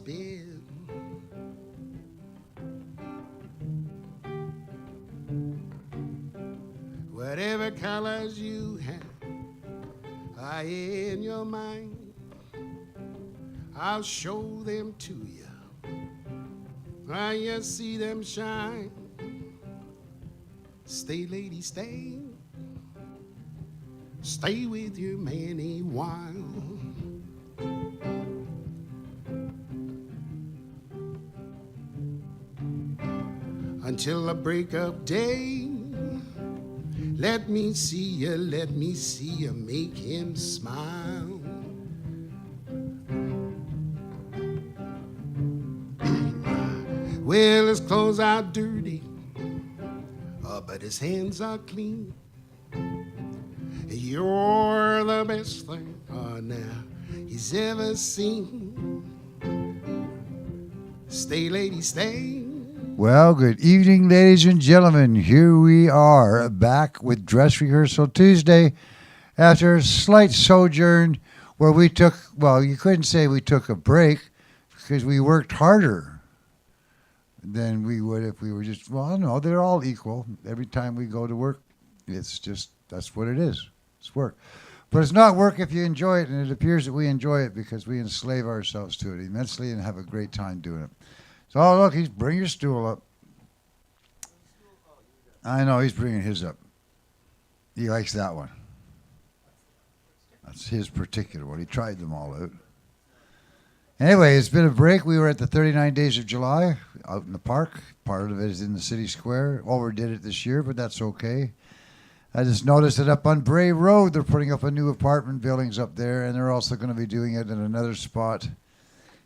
bed. Whatever colors you have are in your mind, I'll show them to you while you see them shine. Stay, lady, stay. Stay with your man a while. Until the break of day, let me see you make him smile. Well, his clothes are dirty, but his hands are clean. You're the best thing, now he's ever seen. Stay, lady, stay. Well, good evening, ladies and gentlemen. Here we are back with Dress Rehearsal Tuesday after a slight sojourn where we took, well, you couldn't say we took a break because we worked harder than we would if we were just, well, no, they're all equal. Every time we go to work, it's just, that's what it is. It's work. But it's not work if you enjoy it, and it appears that we enjoy it because we enslave ourselves to it immensely and have a great time doing it. So, oh, look, bring your stool up. I know, he's bringing his up. He likes that one. That's his particular one. He tried them all out. Anyway, it's been a break. We were at the 39 Days of July out in the park. Part of it is in the city square. Overdid it this year, but that's okay. I just noticed that up on Bray Road, they're putting up a new apartment buildings up there, and they're also going to be doing it in another spot.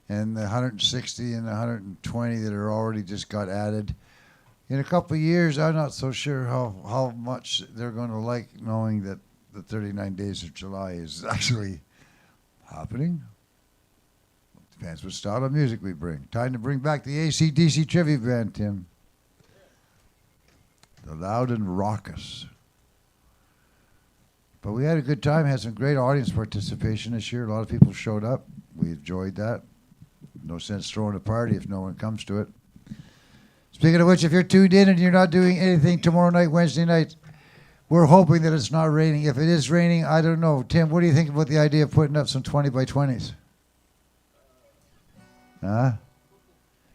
And the 160 and the 120 that are already just got added. In a couple of years, I'm not so sure how much they're going to like knowing that the 39 Days of July is actually happening. Depends what style of music we bring. Time to bring back the AC/DC trivia band, Tim. The loud and raucous. But we had a good time, had some great audience participation this year. A lot of people showed up. We enjoyed that. No sense throwing a party if no one comes to it. Speaking of which, if you're tuned in and you're not doing anything tomorrow night, Wednesday night, we're hoping that it's not raining. If it is raining, I don't know. Tim, what do you think about the idea of putting up some 20 by 20s? Huh?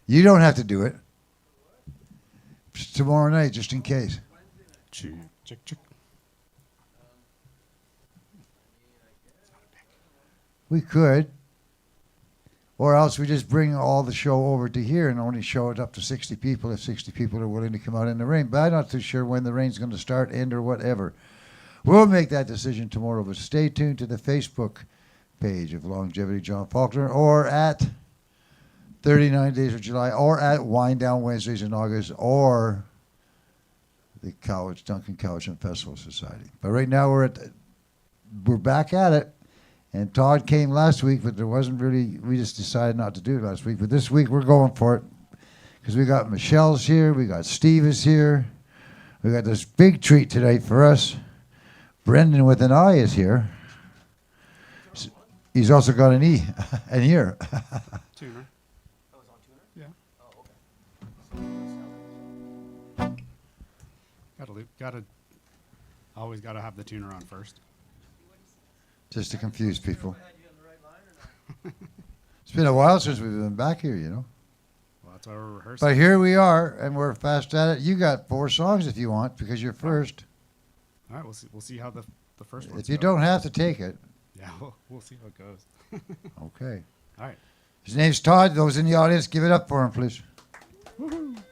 You don't have to do it. It's tomorrow night, just in case. Check, check. We could. Or else we just bring all the show over to here and only show it up to 60 people if 60 people are willing to come out in the rain. But I'm not too sure when the rain's going to start, end, or whatever. We'll make that decision tomorrow, but stay tuned to the Facebook page of Longevity John Faulkner or at 39 Days of July or at Wind Down Wednesdays in August or the Duncan College and Festival Society. But right now we're back at it. And Todd came last week, but there wasn't really, we just decided not to do it last week. But this week we're going for it because we got Michelle's here, we got Steve is here. We got this big treat tonight for us. Brendan with an I is here. He's also got an E, an ear. Tuner. Oh, it's on tuner? Yeah. Oh, okay. Always gotta have the tuner on first. Just to confuse people. It's been a while since we've been back here, you know. Well, that's why we're rehearsing. But here we are, and we're fast at it. You got 4 songs if you want, because you're first. All right, we'll see how the first one. If you don't have to take it. Yeah, we'll see how it goes. Okay. All right. His name's Todd. Those in the audience, give it up for him, please.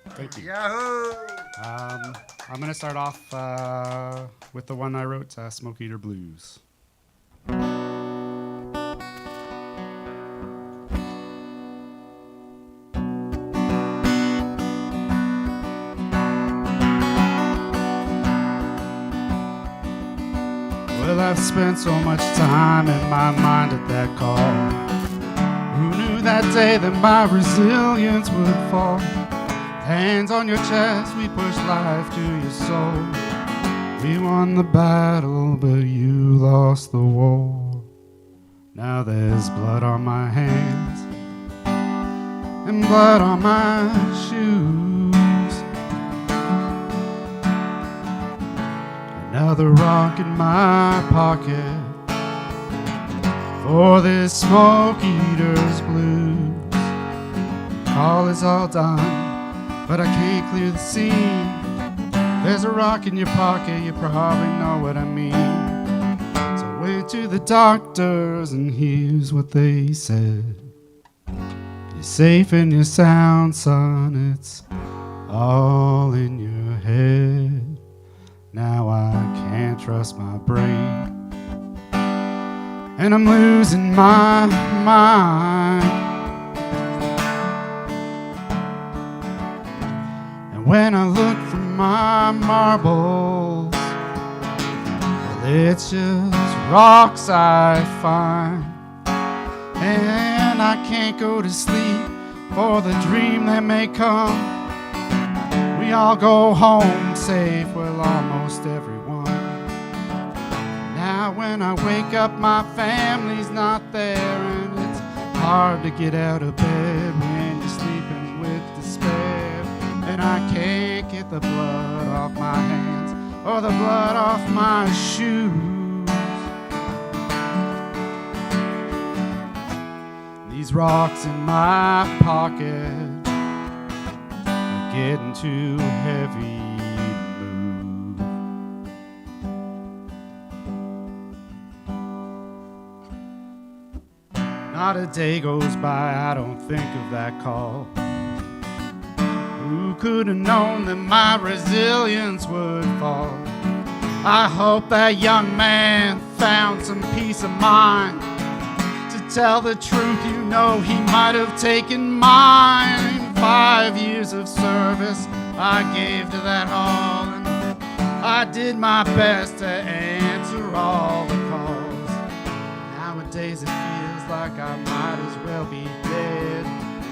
Thank you. Yahoo! I'm gonna start off with the one I wrote, Smoke Eater Blues. Well, I've spent so much time in my mind at that call. Who knew that day that my resilience would fall? Hands on your chest, we push life to your soul. We won the battle, but you lost the war. Now there's blood on my hands. and blood on my shoes. Another rock in my pocket for this smoke eater's blues. Call is all done, but I can't clear the scene. There's a rock in your pocket, you probably know what I mean. So I went to the doctors and here's what they said. You're safe and you're sound, son, it's all in your head. Now I can't trust my brain, and I'm losing my mind. And when I look for my marbles, well, it's just rocks I find. And I can't go to sleep for the dream that may come. We all go home safe, well, almost everyone. Now when I wake up, my family's not there, and it's hard to get out of bed when you're sleeping with despair. And I can't get the blood off my hands or the blood off my shoes. These rocks in my pocket are getting too heavy to move. Not a day goes by I don't think of that call. Who could have known that my resilience would fall? I hope that young man found some peace of mind. To tell the truth, you know, he might have taken mine. 5 years of service I gave to that hall, and I did my best to answer all the calls. Nowadays it feels like I might as well be dead.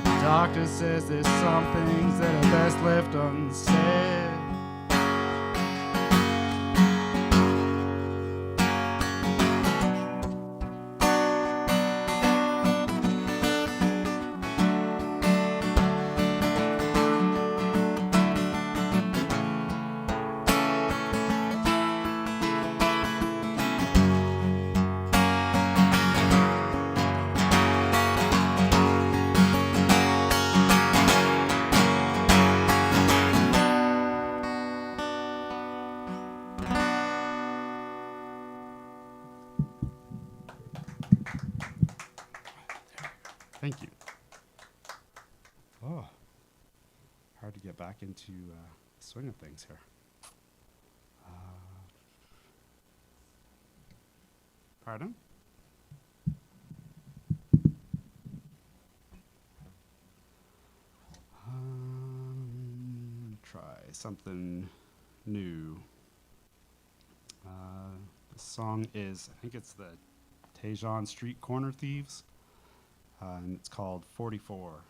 The doctor says there's some things that are best left unsaid. Thank you. Oh, hard to get back into the swing of things here. Pardon? Try something new. The song is, I think it's the Tejon Street Corner Thieves. And it's called 44.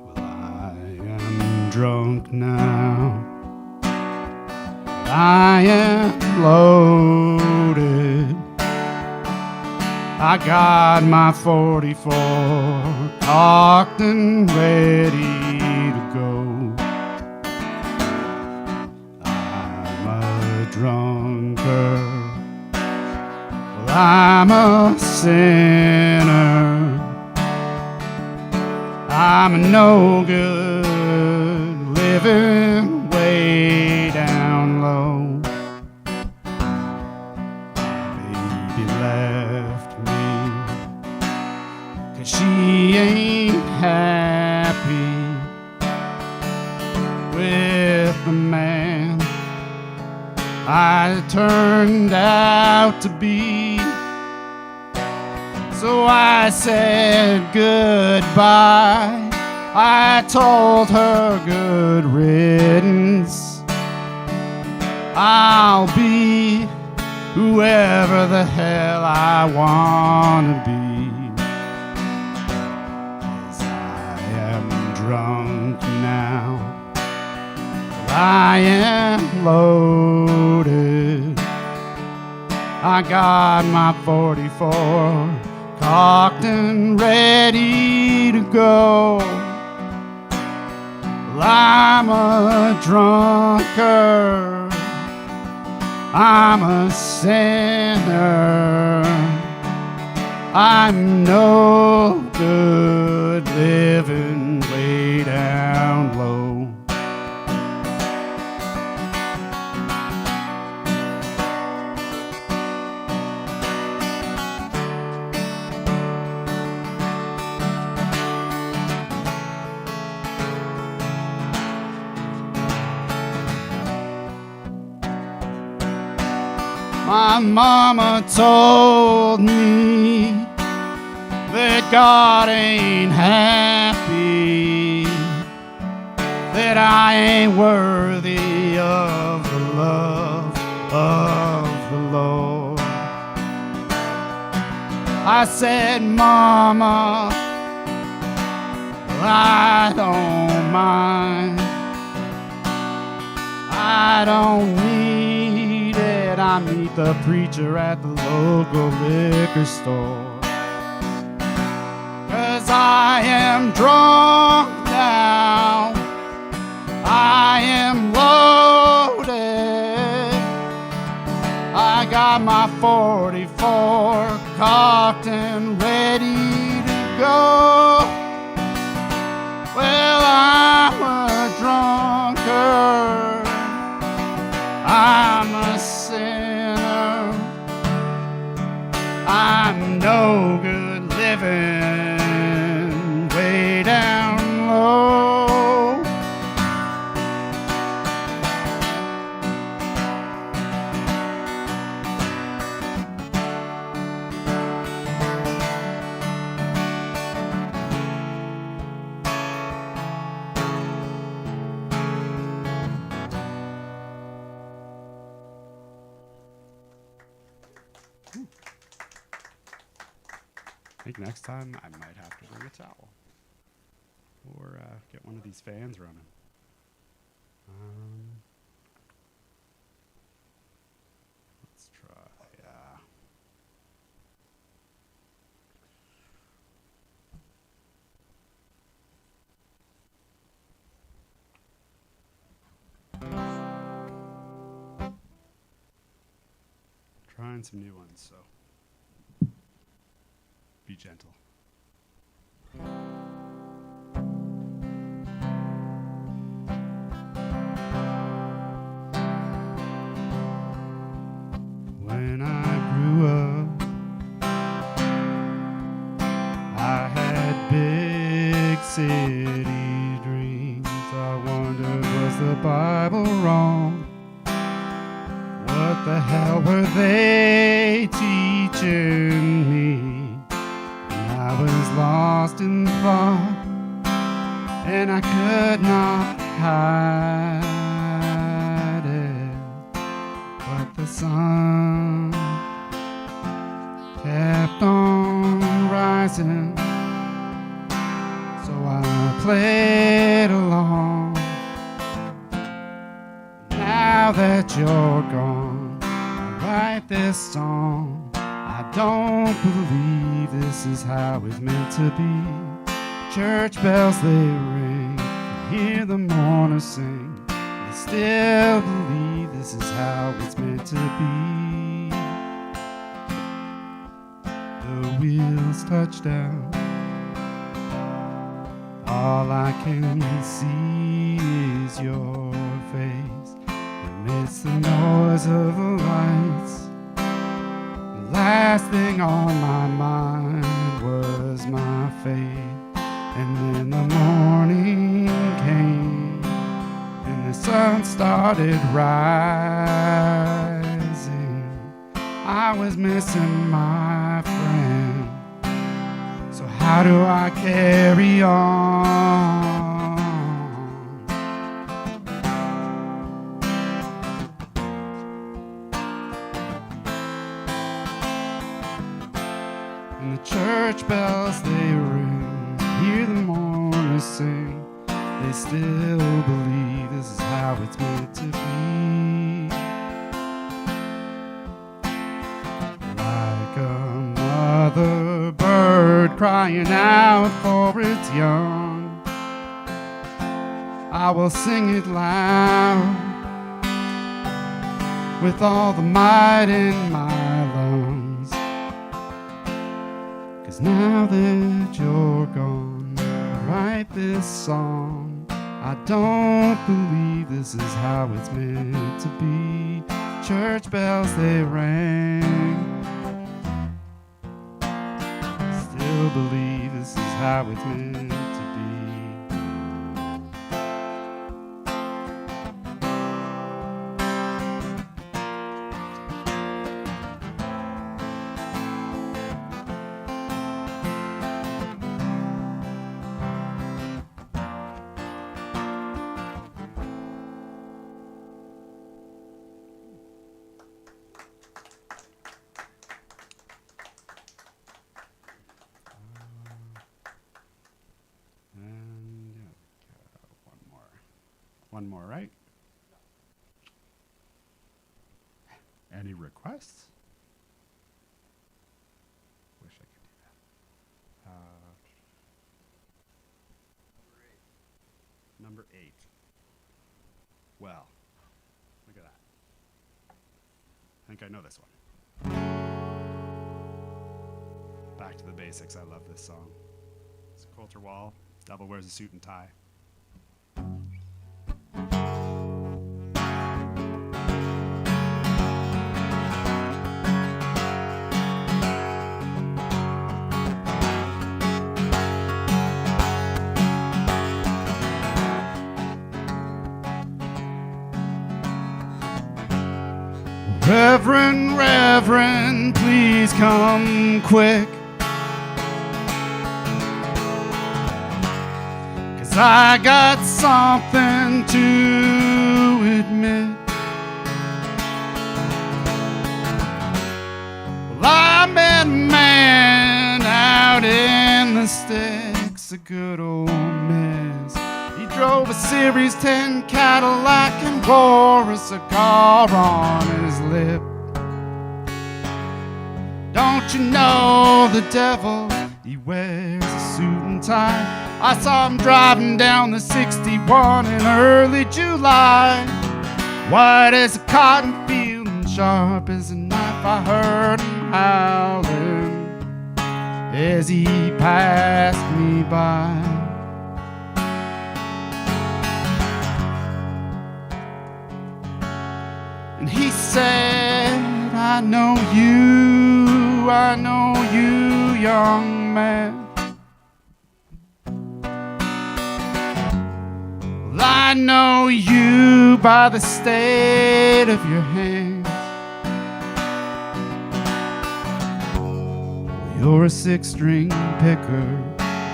Well, I am drunk now, but I am loaded. I got my 44 cocked and ready to go. I'm a drunkard, well, I'm a sinner. I'm no good, living way down low. Baby left me 'cause she ain't happy with the man I turned out to be. So I said goodbye. I told her good riddance. I'll be whoever the hell I wanna be. 'Cause I am drunk now. I am loaded. I got my 44 cocked and ready to go. Well, I'm a drunkard, I'm a sinner, I'm no good living way down low. My mama told me that God ain't happy, that I ain't worthy of the love of the Lord. I said, Mama, I don't mind, I don't need it. I meet the preacher at the local liquor store. 'Cause I am drunk now, I am loaded, I got my 44 cocked and ready to go. Well, I'm a drunkard, I'm a sinner, I'm no good living way down low. I think next time I might have to bring a towel or get one of these fans running. Let's try. Trying some new ones, so be gentle. When I grew up, I had big city dreams. I wondered, was the Bible wrong? What the hell were they teaching me? I was lost in thought, and I could not hide it. But the sun kept on rising, so I played along. Now that you're gone, I write this song. I don't believe this is how it's meant to be. Church bells they ring, hear the mourners sing. They still believe this is how it's meant to be. The wheels touch down, all I can see is your face amidst the noise of the lights. The last thing on my mind was my fate. And then the morning came, and the sun started rising. I was missing my friend, so how do I carry on? And the church bells they ring, hear the mourners sing. They still believe this is how it's meant to be. Like a mother bird crying out for its young, I will sing it loud with all the might in my lungs. 'Cause now that you're gone, I write this song. I don't believe this is how it's meant to be. Church bells, they rang. Still believe this is how it's meant to be. And yeah, one more, right? Any requests? Wish I could do that. Number 8. Well, look at that. I think I know this one. Back to the basics. I love this song. It's Coulter Wall. Devil Wears a Suit and Tie. Reverend, Reverend, please come quick. 'Cause I got something to admit. Well, I met a man out in the sticks, a good old mess. He drove a Series 10 Cadillac and wore a cigar on his lip. Don't you know the devil? He wears a suit and tie. I saw him driving down the 61 in early July. White as a cotton field and sharp as a knife. I heard him howling as he passed me by. And he said, I know you, young man. Well, I know you by the state of your hands. You're a 6-string picker,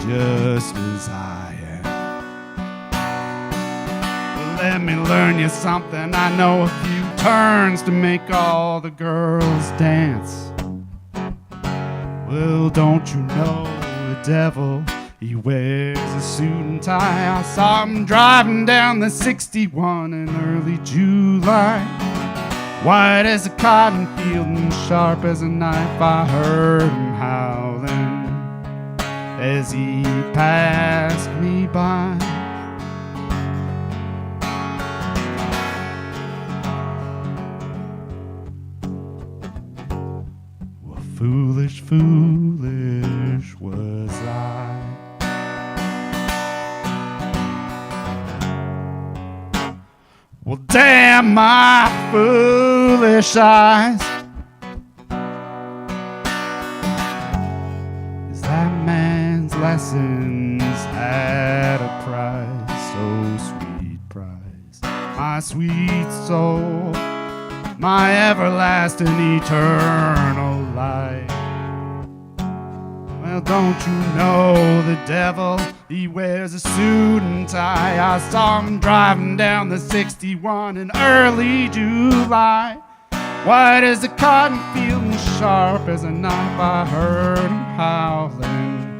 just as I am. Well, let me learn you something. I know a few turns to make all the girls dance. Well, don't you know the devil? He wears a suit and tie. I saw him driving down the 61 in early July. White as a cotton field and sharp as a knife. I heard him howling as he passed me by. Well, foolish, foolish was I. Well, damn my foolish eyes. Is that man's lessons had a price, so sweet price. My sweet soul, my everlasting eternal life. Well, don't you know the devil? He wears a suit and tie. I saw him driving down the 61 in early July. White as a cotton field and sharp as a knife. I heard him howling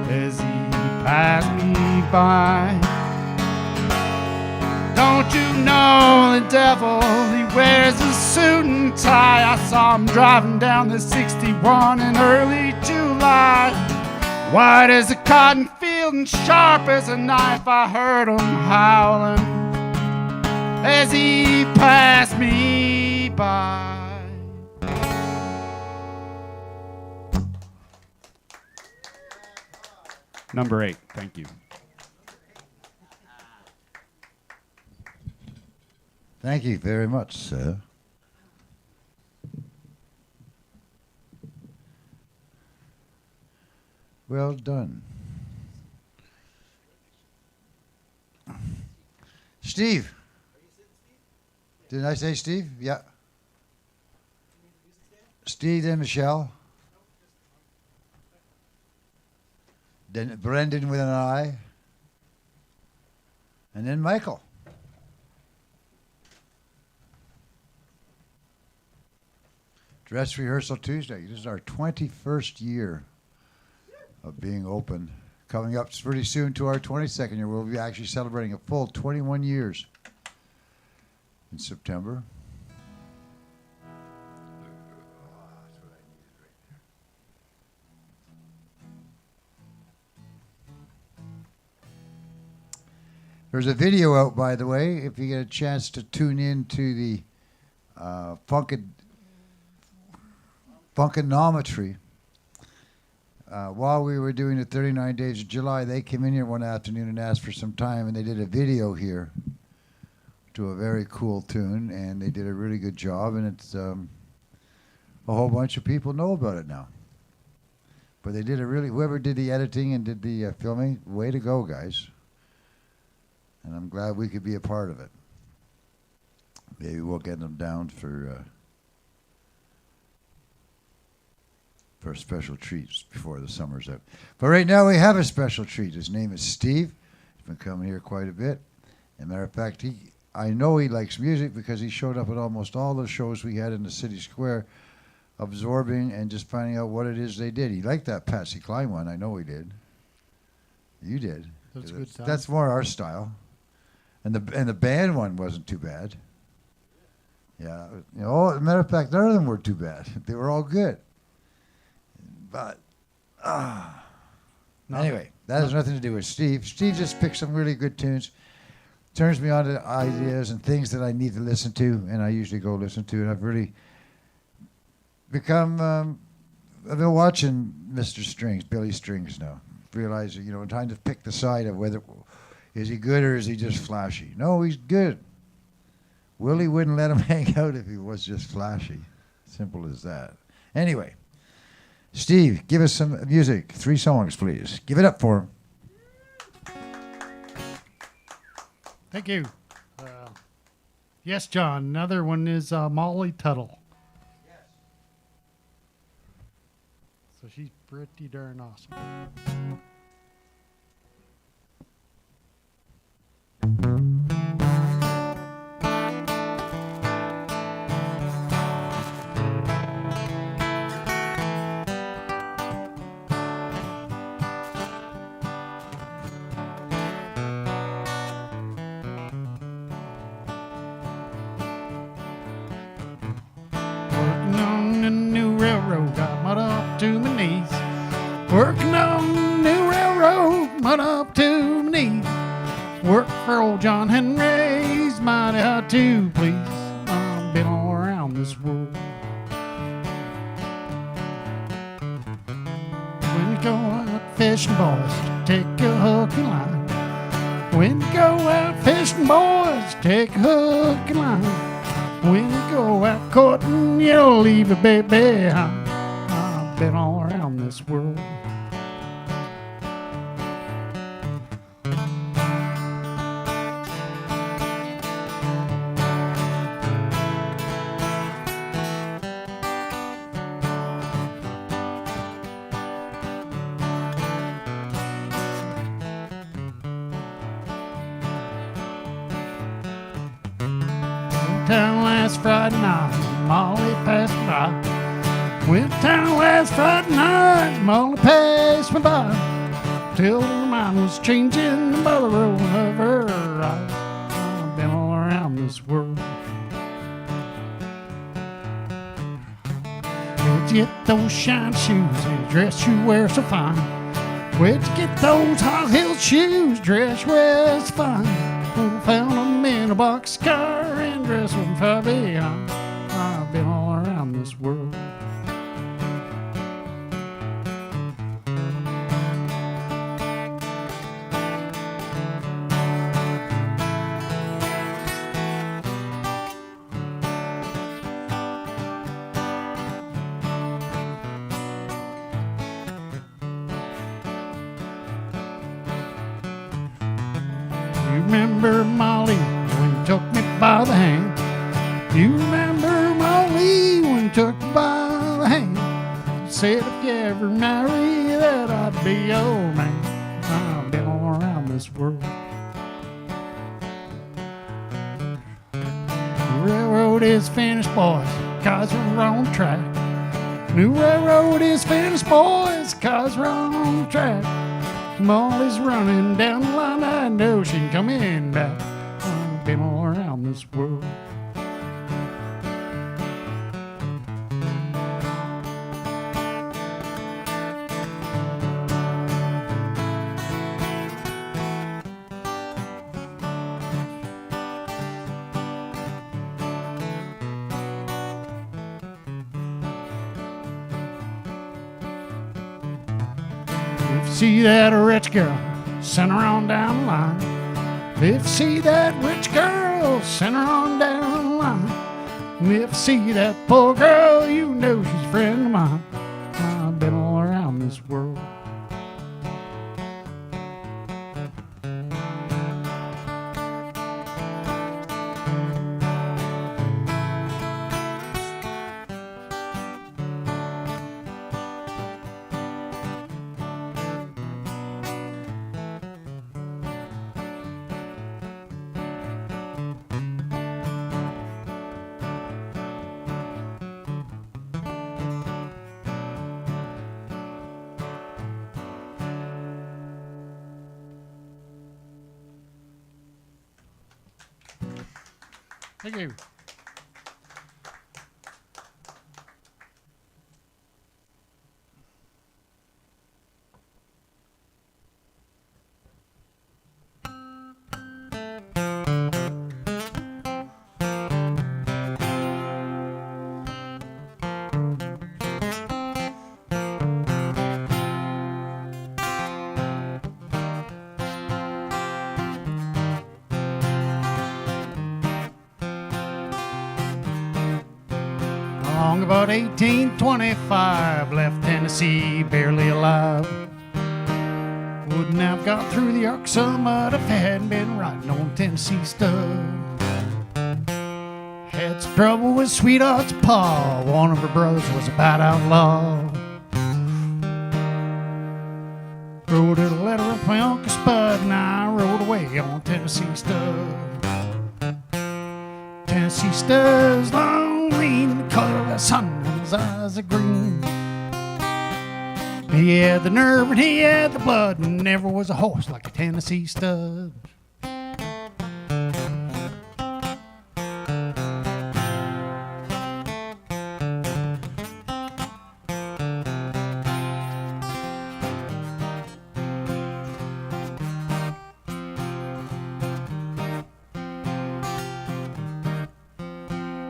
as he passed me by. don't you know the devil? He wears a suit and tie. I saw him driving down the 61 in early July. White as a cotton field and sharp as a knife. I heard him howling as he passed me by. Number 8. Thank you. Thank you very much, sir. Well done. Steve. Didn't I say Steve? Yeah. Steve, then Michelle. Then Brendan with an I. And then Michael. Dress rehearsal Tuesday. This is our 21st year of being open. Coming up pretty soon to our 22nd year. We'll be actually celebrating a full 21 years in September. There's a video out, by the way, if you get a chance to tune in to the Funkanometry. While we were doing the 39 Days of July, they came in here one afternoon and asked for some time, and they did a video here to a very cool tune, and they did a really good job, and it's a whole bunch of people know about it now. But they did a really, whoever did the editing and did the filming, way to go, guys. And I'm glad we could be a part of it. Maybe we'll get them down for special treats before the summer's out. But right now we have a special treat. His name is Steve. He's been coming here quite a bit. As a matter of fact, I know he likes music because he showed up at almost all the shows we had in the city square, absorbing and just finding out what it is they did. He liked that Patsy Cline one. I know he did. You did. That's a good time. That's more our style. And the band one wasn't too bad. Yeah. You know, as a matter of fact, none of them were too bad. They were all good. But anyway, that has nothing to do with Steve. Steve just picks some really good tunes, turns me on to ideas and things that I need to listen to, and I usually go listen to. And I've really become, I've been watching Mr. Strings, Billy Strings now. Realizing, trying to pick the side of whether, is he good or is he just flashy? No, he's good. Willie wouldn't let him hang out if he was just flashy. Simple as that. Anyway. Steve, give us some music. 3 songs, please. Give it up for him. Thank you. Yes, John. Another one is Molly Tuttle. Yes. So she's pretty darn awesome. To my knees, working on the new railroad, mud up to my knees. Work for old John Henry's mighty hard to please. I've been all around this world. When you go out fishing, boys, take a hook and line. When you go out fishing, boys, take a hook and line. When you go out courting, you'll leave a baby behind. Been all around this world. Town last Friday night, Molly passed by. Went down last Friday night, Molly passed me by. Till her mind was changing by the road of her eyes. I've been all get those shine shoes and dress you wear so fine? Where'd you get those high-heeled shoes, dress you wear so fine? Well, found them in a boxcar and dressed them far behind. I've been all around this world. You remember Molly when you took me by the hand? You remember Molly when you took me by the hand? You said if you ever marry that I'd be your man. I've been all around this world. The railroad is finished, boys, 'cause we're on track. New railroad is finished, boys, 'cause we're on track. Molly's running down the line, I know she's coming back. I've been all around this world. If you see that rich girl, send her on down the line. If you see that rich girl, send her on down the line. And if you see that poor girl, you know she's a friend of mine. I've been all around this world. Thank you. Long about 1825, left Tennessee barely alive. Wouldn't have got through the Arkansas mud if I hadn't been riding on Tennessee stud. Had some trouble with sweetheart's pa, one of her brothers was a bad outlaw. Wrote her a letter of my Uncle Spud, and I rode away on Tennessee stud. Tennessee stud's long, lean, the color of the sun, and his eyes are green. He had the nerve and he had the blood, and never was a horse like a Tennessee stud.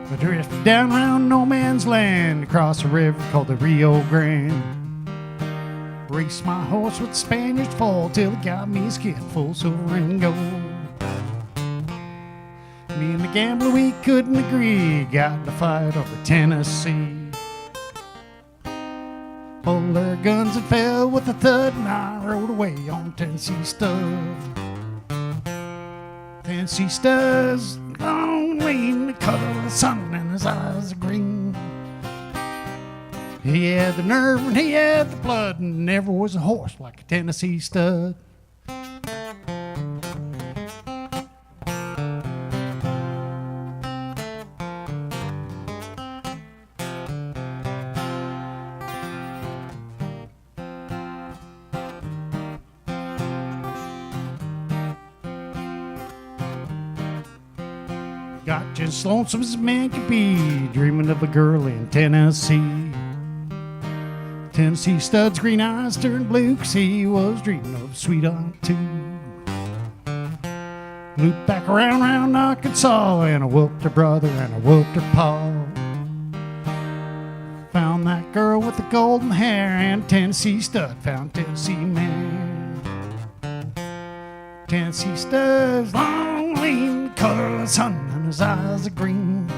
I drifted down around no man's land, across a river called the Rio Grande. Raced my horse with the Spaniards fall till he got me a skin full of silver and gold. Me and the gambler, we couldn't agree, got in a fight over Tennessee. Pulled their guns and fell with a thud, and I rode away on Tennessee stud. Tennessee stud's long, lean, the color of the sun, and his eyes are green. He had the nerve and he had the blood, and never was a horse like a Tennessee stud. Got just lonesome as a man could be, dreaming of a girl in Tennessee. Tennessee stud's green eyes turned blue 'cause he was dreaming of sweet aunt too. Looped back round Arkansas, and I whooped her brother and I whooped her pa. Found that girl with the golden hair, and Tennessee stud found Tennessee man. Tennessee stud's long, lean, colorless sun, and his eyes are green.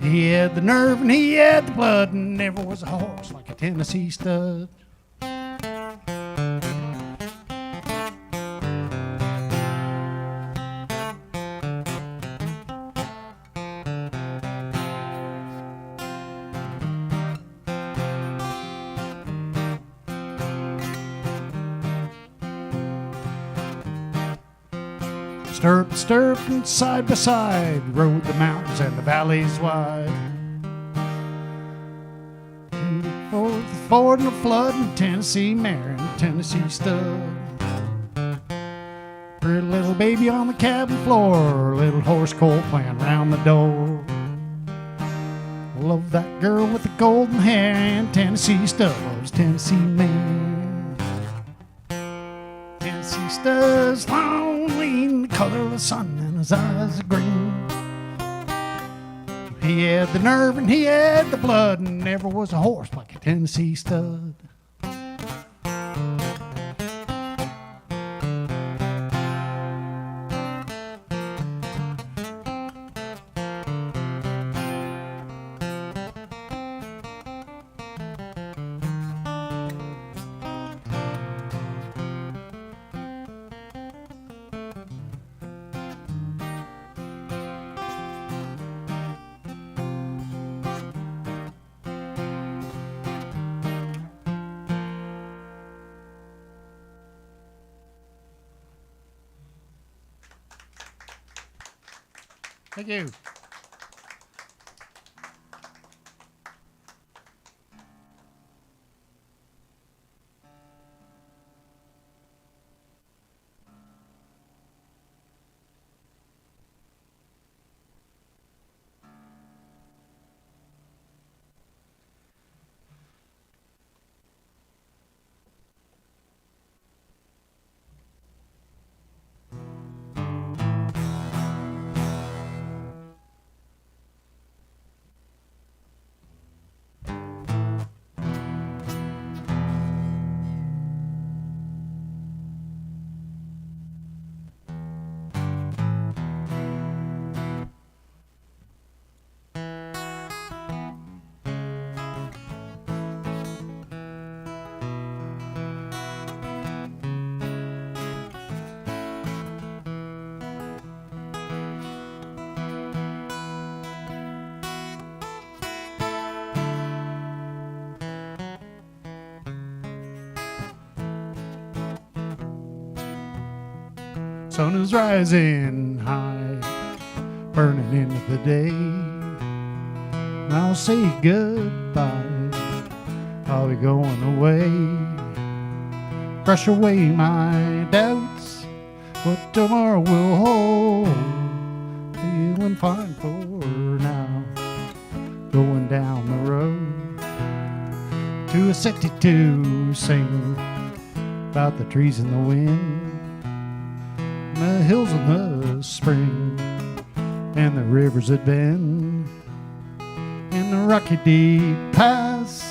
He had the nerve and he had the blood, and never was a horse like a Tennessee stud. Stirrup, and side by side, rode the mountains and the valleys wide. Ford and a flood, and Tennessee mare and Tennessee stud. Pretty little baby on the cabin floor, little horse colt playing round the door. Love that girl with the golden hair, and Tennessee stud loves Tennessee man. Tennessee stud's long, lean, the color of the sun, and his eyes are green. He had the nerve and he had the blood, and never was a horse like a Tennessee stud. Thank you. Sun is rising high, burning into the day. And I'll say goodbye, I'll be going away. Brush away my doubts, what tomorrow will hold. Feeling fine for now, going down the road to a city to sing about the trees and the wind, the hills in the spring, and the rivers that bend, and the rocky deep pass,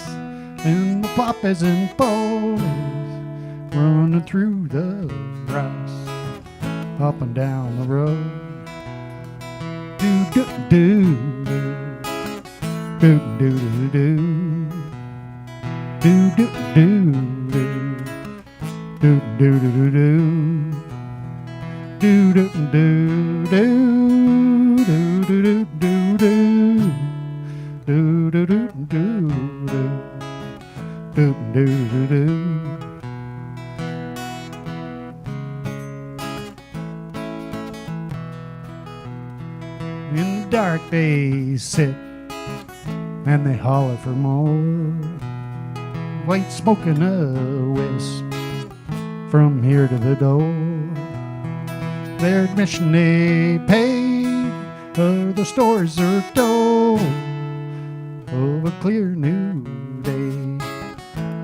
and the poppies and ponies running through the grass, up and down the road. Do do do do do do do do do do do do do do. Do do do do do do do do do do do do do do. In the dark they sit and they holler for more. White smoke and a wisp from here to the door. Their admission they paid, the stories are told of a clear new day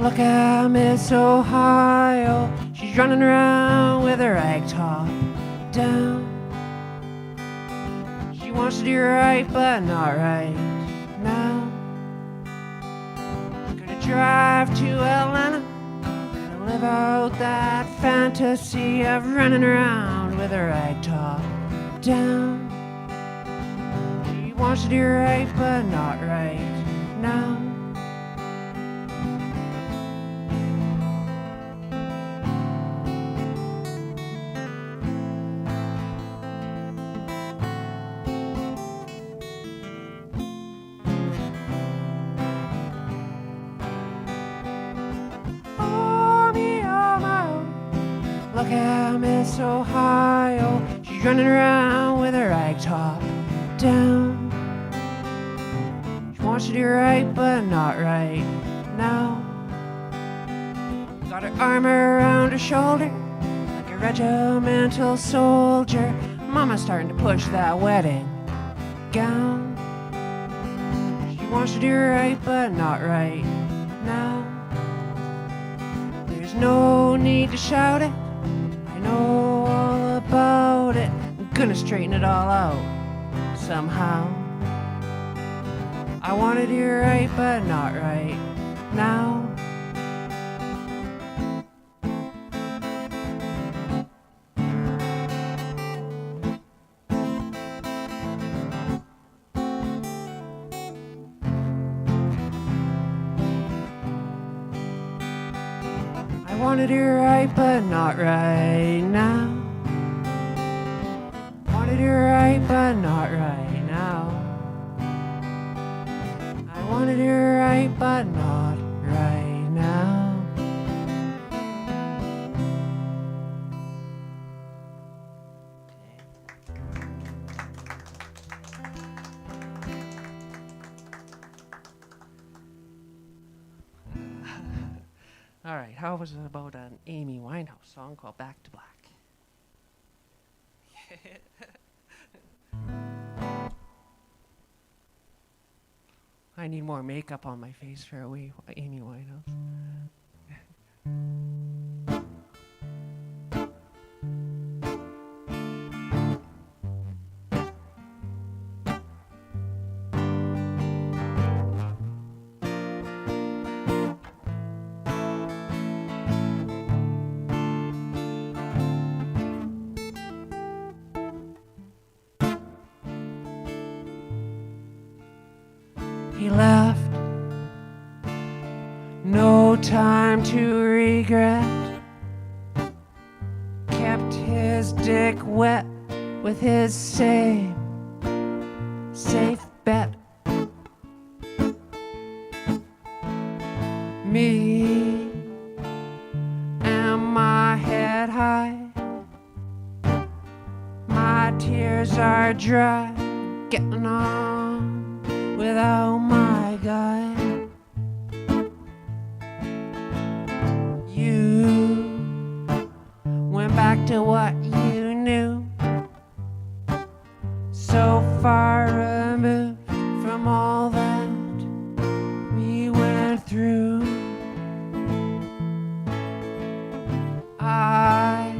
Look at Miss Ohio, she's running around with her rag top down. She wants to do right, but not right now. Gonna drive to Atlanta, gonna live out that fantasy of running around with her rag top down. She wants to do right, but not right now. Look at Miss Ohio, she's running around with her rag top down. She wants to do right, but not right now. Got her arm around her shoulder, like a regimental soldier. Mama's starting to push that wedding gown. She wants to do right, but not right now. There's no need to shout it, I know all about it. I'm gonna straighten it all out somehow. I wanna do right, but not right now. I wanna do right, but not right now. Wanna do right, but not right now. I wanna do right, but not right now. All right, how was it about an Amy Winehouse song called Back to Black? I need more makeup on my face for a wee Amy Winehouse. He left, no time to regret. Kept his dick wet with his same safe bet. Me and my head high, my tears are dry, getting on without my guy. You went back to what you knew, so far removed from all that we went through. I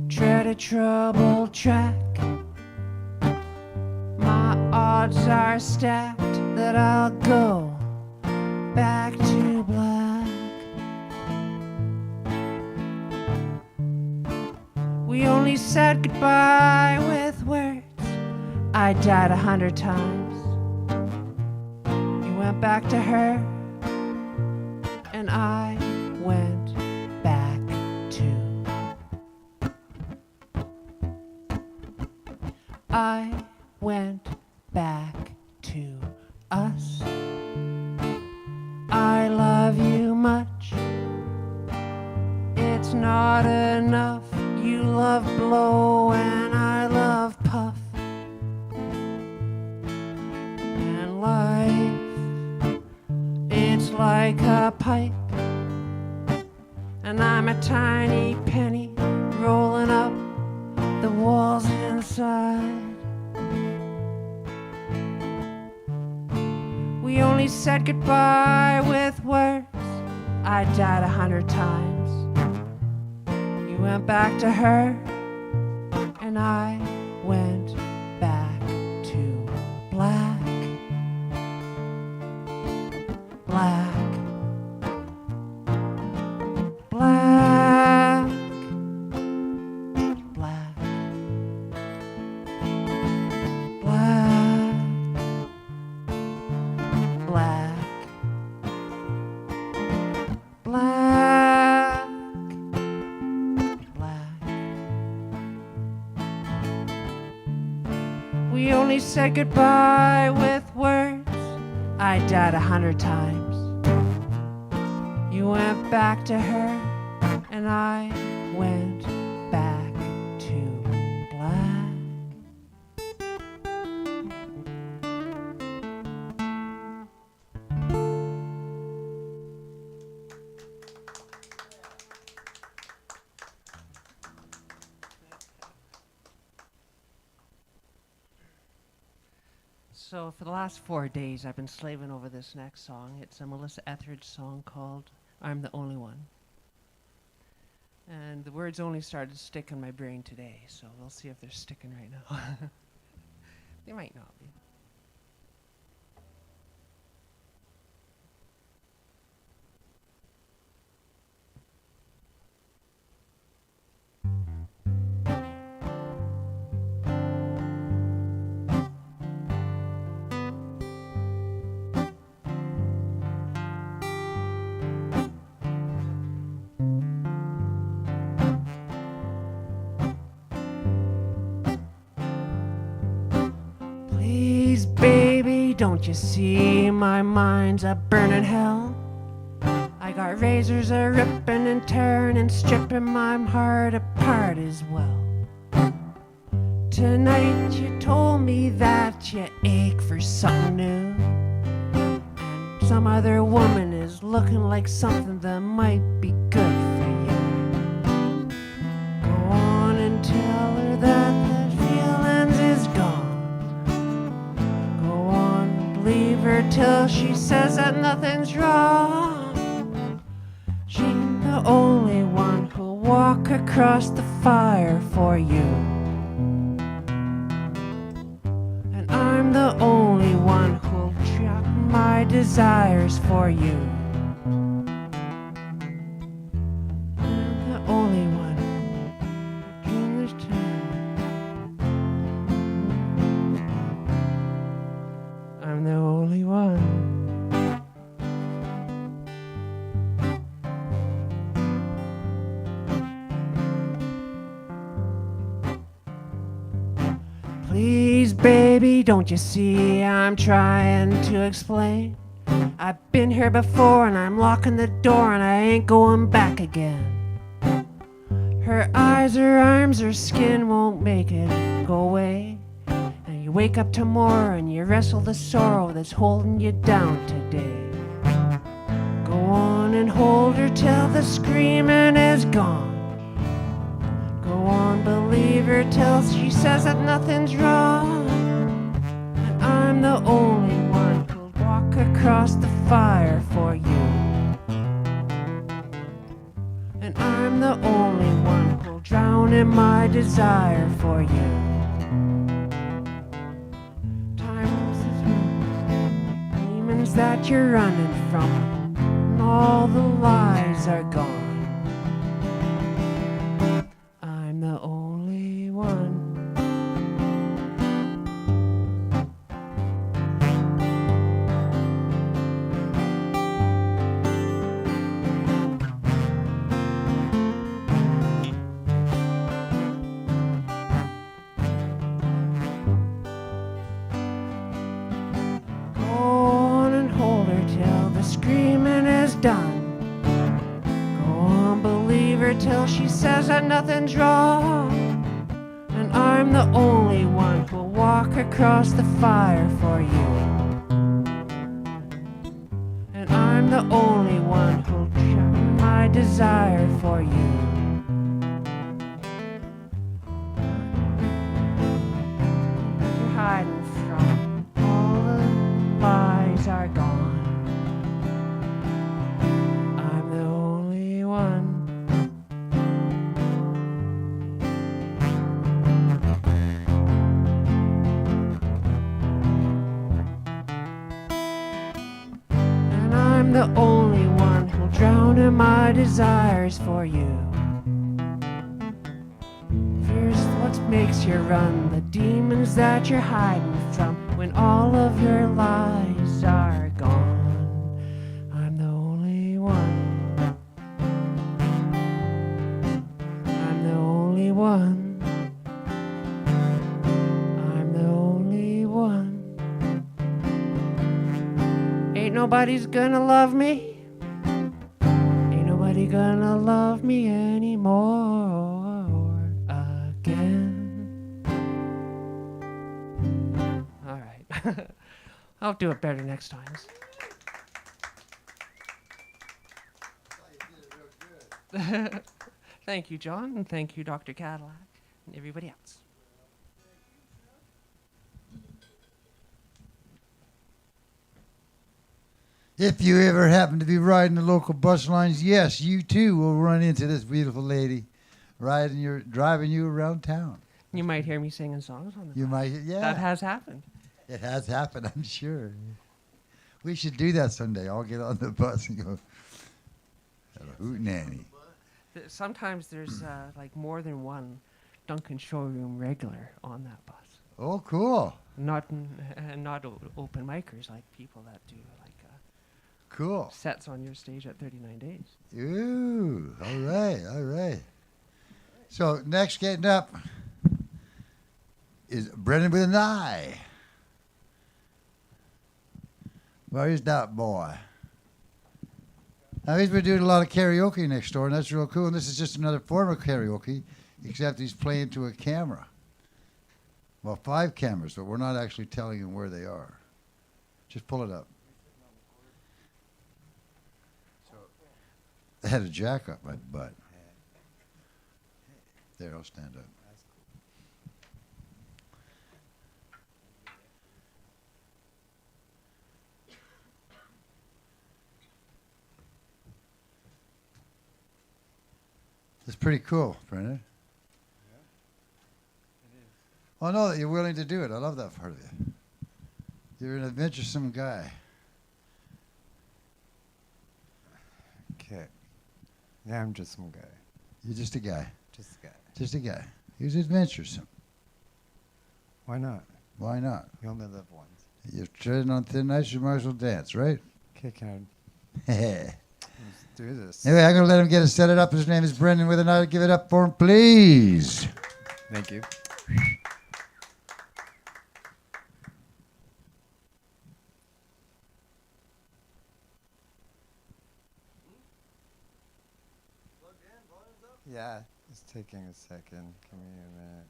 tread a troubled track, odds are stacked that I'll go back to black. We only said goodbye with words. I died 100 times. You went back to her, and I went back to. I went back to us. I love you much. It's not enough. You love blow and I love puff. And life, it's like a pipe, and I'm a tiny penny rolling up the walls inside. We only said goodbye with words. I died 100 times. You went back to her, and I went back to black. Black. Black. Black. Black. Black. Black. Black. We only said goodbye with words. I died 100 times. You went back to her, and I went back to black. So for the last 4 days, I've been slaving over this next song. It's a Melissa Etheridge song called I'm the Only One. And the words only started to stick in my brain today, so we'll see if they're sticking right now. They might not be. Please, baby, don't you see my mind's a burning hell? I got razors a ripping and tearing and stripping my heart apart as well. Tonight you told me that you ache for something new, and some other woman is looking like something that might be good for you. Go on and tell her that the feelings is gone. Leave her till she says that nothing's wrong. She's the only one who'll walk across the fire for you, and I'm the only one who'll drop my desires for you. I'm the only one who dreams time. I'm the only one. Please, baby, don't you see I'm trying to explain? I've been here before and I'm locking the door and I ain't going back again. Her eyes, her arms, her skin won't make it go away. You wake up tomorrow and you wrestle the sorrow that's holding you down today. Go on and hold her till the screaming is gone. Go on, believe her till she says that nothing's wrong. And I'm the only one who'll walk across the fire for you. And I'm the only one who'll drown in my desire for you. That you're running from, and all the lies are gone. I'm the only one. Done. Go on, believe her till she says that nothing's wrong. And I'm the only one who'll walk across the fire for you. And I'm the only one who'll show my desire for you. You're hiding from all the lies are gone. I'm the I'm the only one who'll drown in my desires for you. Here's what makes you run, the demons that you're hiding from when all of your lies are gone. I'm the only one. I'm the only one. I'm the only one. Ain't nobody's gonna love me. Ain't nobody gonna love me anymore again. All right. I'll do it better next time. Thank you, John, and thank you, Dr. Cadillac, and everybody else. If you ever happen to be riding the local bus lines, yes, you too will run into this beautiful lady driving you around town. You might hear me singing songs on the You bus. might, yeah. That has happened. It has happened, I'm sure. We should do that someday. I'll get on the bus and go, hootenanny. Sometimes there's like more than one Duncan Showroom regular on that bus. Oh, cool. Not open micers like people that do like Cool. sets on your stage at 39 Days. Ooh, all right, all right. So next getting up is Brendan with an eye. Where is that boy? Now he's been doing a lot of karaoke next door, and that's real cool. And this is just another form of karaoke, except he's playing to a camera. Well, 5 cameras, but we're not actually telling him where they are. Just pull it up. I had a jack up my butt. There, I'll stand up. It's pretty cool, Brendan. Oh, no, that you're willing to do it. I love that part of you. You're an adventuresome guy. Okay. Yeah, I'm just some guy. You're just a guy. Just a guy. Just a guy. He's adventuresome. Why not? Why not? You only live once. You're treading on thin ice, you might as well dance, right? Okay, can Anyway, I let's do this? I'm going to let him get it set it up. His name is Brendan with an eye. Give it up for him, please. Thank you. Yeah, it's taking a second. Give me a minute.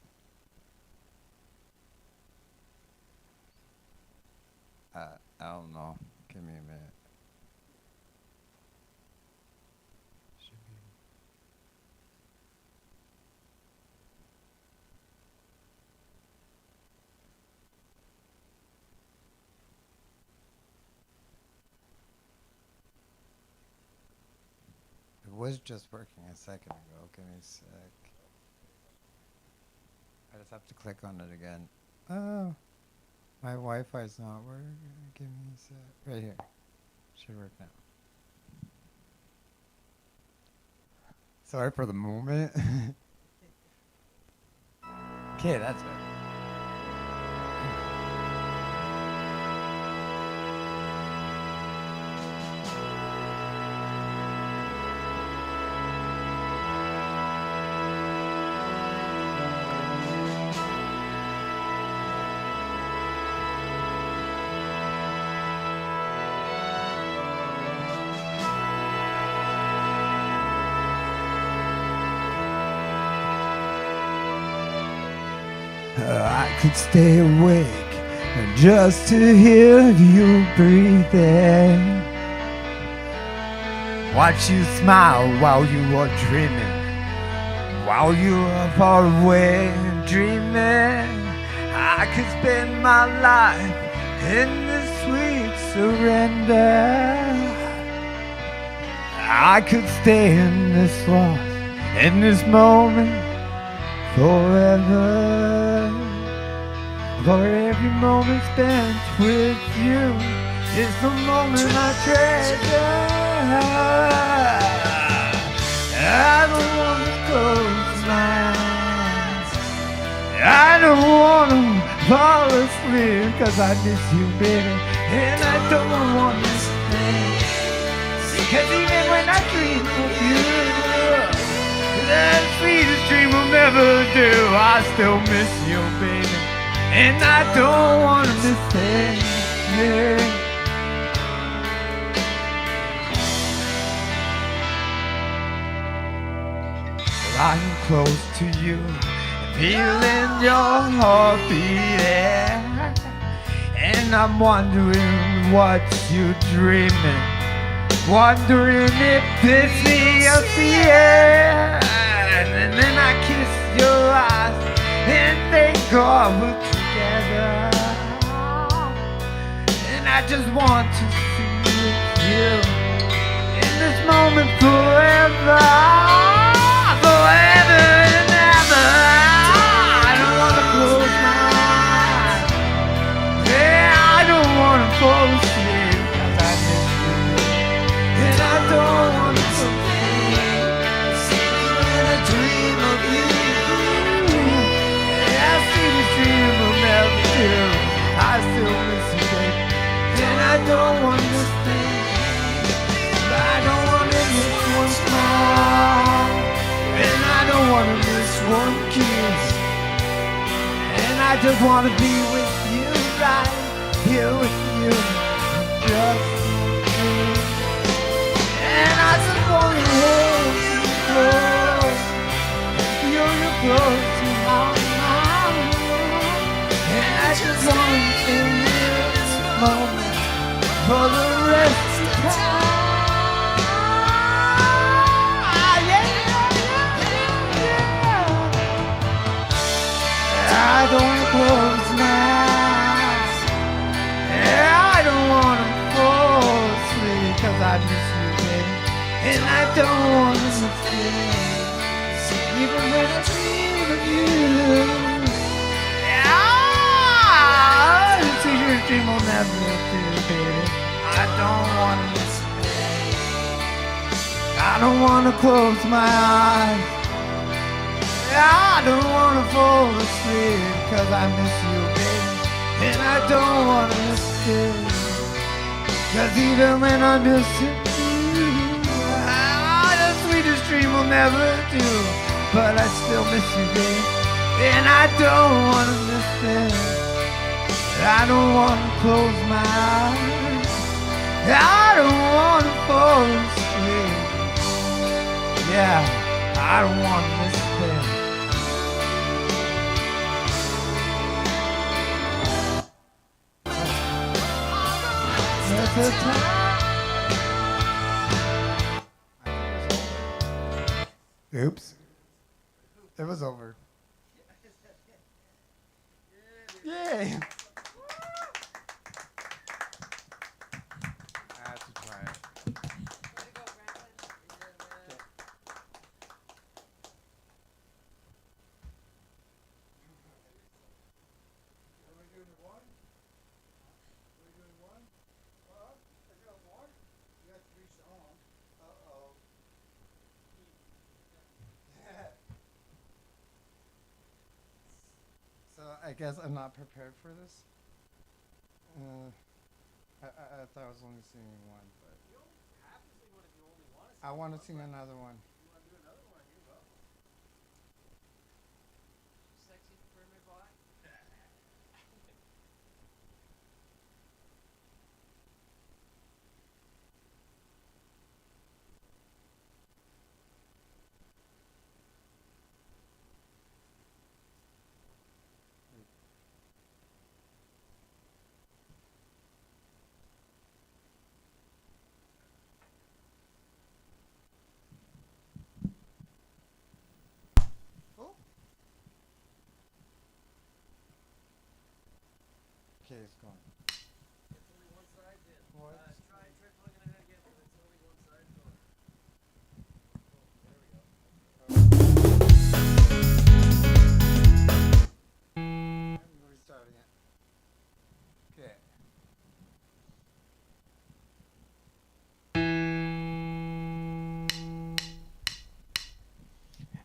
I don't know. Give me a minute. Should be. It was just working a second ago. Give me a sec. I just have to click on it again. Oh, my Wi-Fi's not working. Give me a sec. Right here. Should work now. Sorry for the moment. Okay, that's it. I could stay awake just to hear you breathing. Watch you smile while you are dreaming, while you are far away dreaming. I could spend my life in this sweet surrender. I could stay in this lost, in this moment forever. For every moment spent with you It's the moment I treasure. I don't want to close my eyes. I don't want to fall asleep, 'cause I miss you, baby, and I don't want to stay. 'Cause even when I dream of you, that sweetest dream will never do. I still miss you, baby, and I don't want to stay. Lying close to you, feeling your heart beating, and I'm wondering what you're dreaming, wondering if it's me you're seeing. And then I kiss your eyes and thank God we're together, and I just want to see you in this moment forever. Forever and ever. I don't want to close my eyes. Yeah, I don't want to fall asleep, 'cause I miss you, and I don't want to sleep. When I dream of you, yeah, I see this dream will never do. I still miss you, baby, and I don't want to stay. But I don't want to miss one smile, and I don't want to miss one kiss, and I just want to be with you, right here with you, just you. And I just want to hold you close, feel you close to my mind, and I just want to feel this moment for the rest of time. I don't want to close my eyes. Yeah, I don't want to fall asleep, 'cause I miss you, baby, and I don't want to stay. Even when I dream of you, yeah, the secret dream will never do, baby. I don't want to stay. I don't want to close my eyes. I don't want to fall asleep, 'cause I miss you, baby, and I don't want to stay. 'Cause even when I miss you, the sweetest dream will never do. But I still miss you, baby, and I don't want to miss it. I don't want to close my eyes. I don't want to fall asleep. Yeah, I don't want to miss it. Oops. It was over. Yay! I had to try it. So I guess I'm not prepared for this. I thought I was only singing one, but you don't have to sing one if you only want to sing. I want to sing another one. You want to do another one? You go. Sexy permit boy. Okay, it's gone. It's only one side then. What? Try plugging it in again, but it's only one side going. Oh, there we go. I'm restarting it. Okay.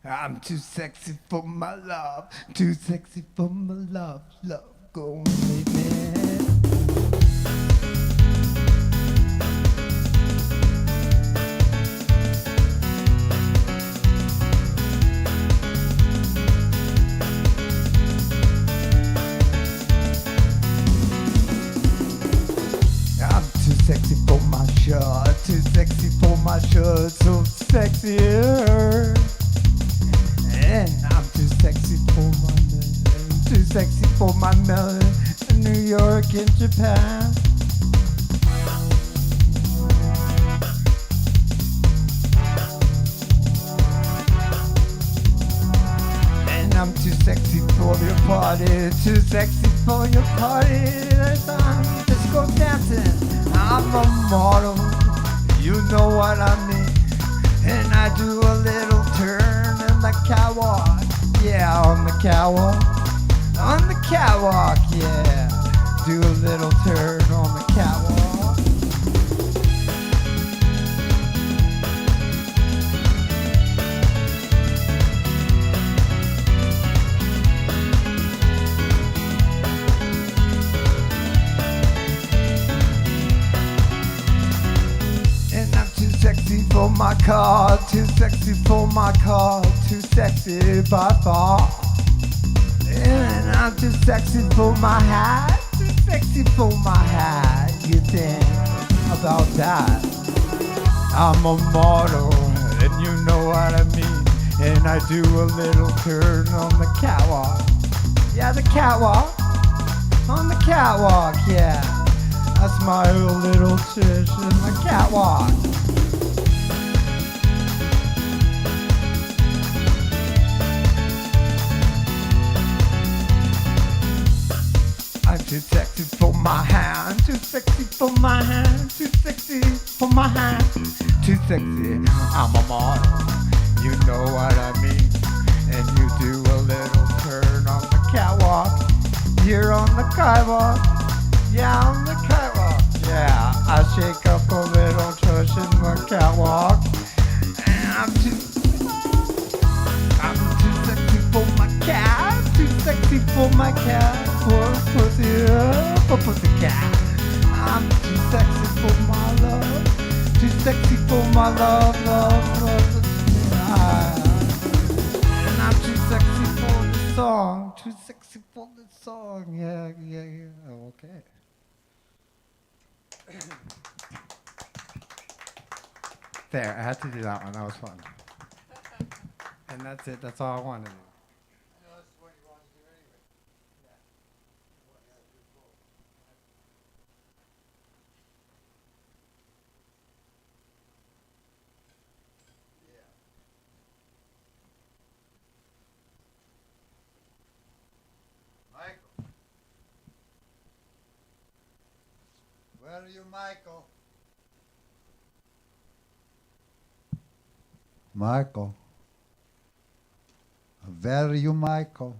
I'm too sexy for my love, too sexy for my love, love, go on, baby. I'm too sexy for my shirt, too sexy for my shirt, so sexier. And I'm too sexy for my melon, too sexy for my melon in New York and Japan. And I'm too sexy for your party, too sexy for your party. Let's go dancing. I'm a model, you know what I mean. And I do a little turn in the catwalk, yeah, on the catwalk, yeah. Do a little turn on the catwalk. And I'm too sexy for my car, too sexy for my car, too sexy by far. And I'm too sexy for my hat, too sexy for my hat. You think about that? I'm a model, and you know what I mean. And I do a little turn on the catwalk, yeah, the catwalk, on the catwalk, yeah. That's my little tish in the catwalk. I'm too sexy for my hand, too sexy for my hand, too sexy for my hand, too sexy. I'm a model, you know what I mean. And you do a little turn on the catwalk. You're on the catwalk, yeah, on the catwalk, yeah. I shake up a little tush in the catwalk. And I'm too sexy for my cat, too sexy for my cat, for pussycat. I'm too sexy for my love, too sexy for my love, love. And I'm too sexy for the song, too sexy for the song, yeah, okay. There, I had to do that one, that was fun. And that's it, that's all I wanted to do. Michael. Where are you, Michael? Michael. Where are you, Michael?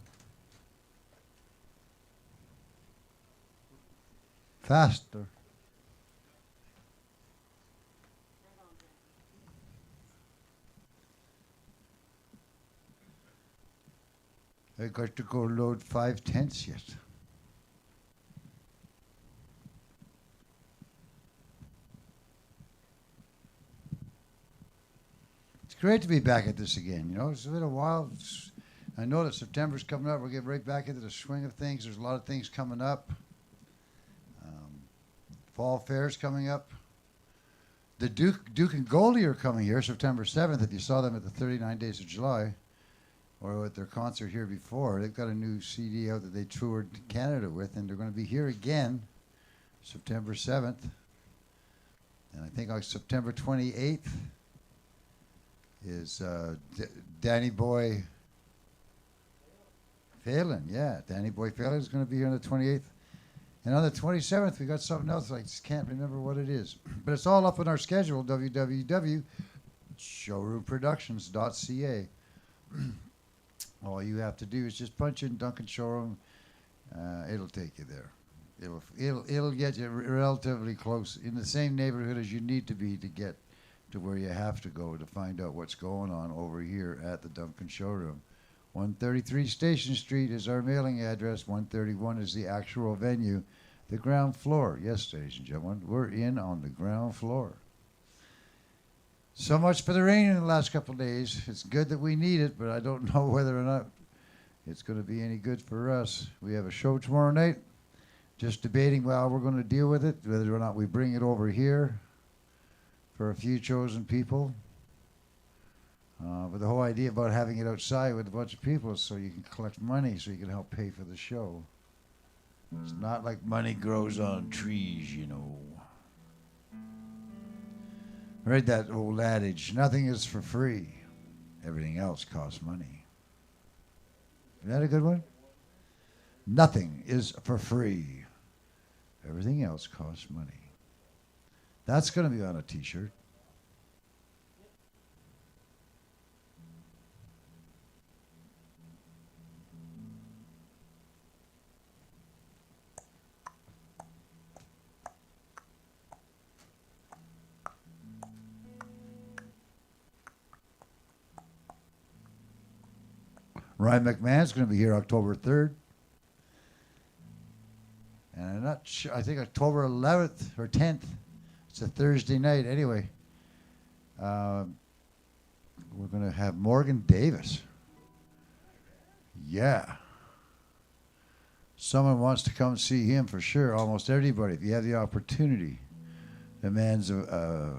Faster. I got to go load 5 tents yet. It's great to be back at this again. You know, it's been a while. I know that September's coming up. We'll get right back into the swing of things. There's a lot of things coming up. Fall Fair's coming up. The Duke and Goldie are coming here September 7th. If you saw them at the 39 Days of July, or at their concert here before, they've got a new CD out that they toured Canada with, and they're going to be here again September 7th. And I think on September 28th is Danny Boy Phelan. Yeah, Danny Boy Phelan is going to be here on the 28th. And on the 27th, we got something else. I just can't remember what it is. But it's all up on our schedule, www.showroomproductions.ca. All you have to do is just punch in Duncan Showroom. It'll take you there. It'll get you relatively close, in the same neighborhood as you need to be to get to where you have to go to find out what's going on over here at the Duncan Showroom. 133 Station Street is our mailing address. 131 is the actual venue. The ground floor. Yes, ladies and gentlemen, we're in on the ground floor. So much for the rain in the last couple of days. It's good that we need it, but I don't know whether or not it's going to be any good for us. We have a show tomorrow night. Just debating how we're going to deal with it, whether or not we bring it over here for a few chosen people. But the whole idea about having it outside with a bunch of people is so you can collect money so you can help pay for the show. It's not like money grows on trees, you know. I read that old adage, nothing is for free. Everything else costs money. Is that a good one? Nothing is for free. Everything else costs money. That's going to be on a t-shirt. Ryan McMahon's going to be here October 3rd. And I'm not sure, I think October 11th or 10th. It's a Thursday night. Anyway, we're going to have Morgan Davis. Yeah. Someone wants to come see him for sure. Almost everybody, if you have the opportunity. The man's a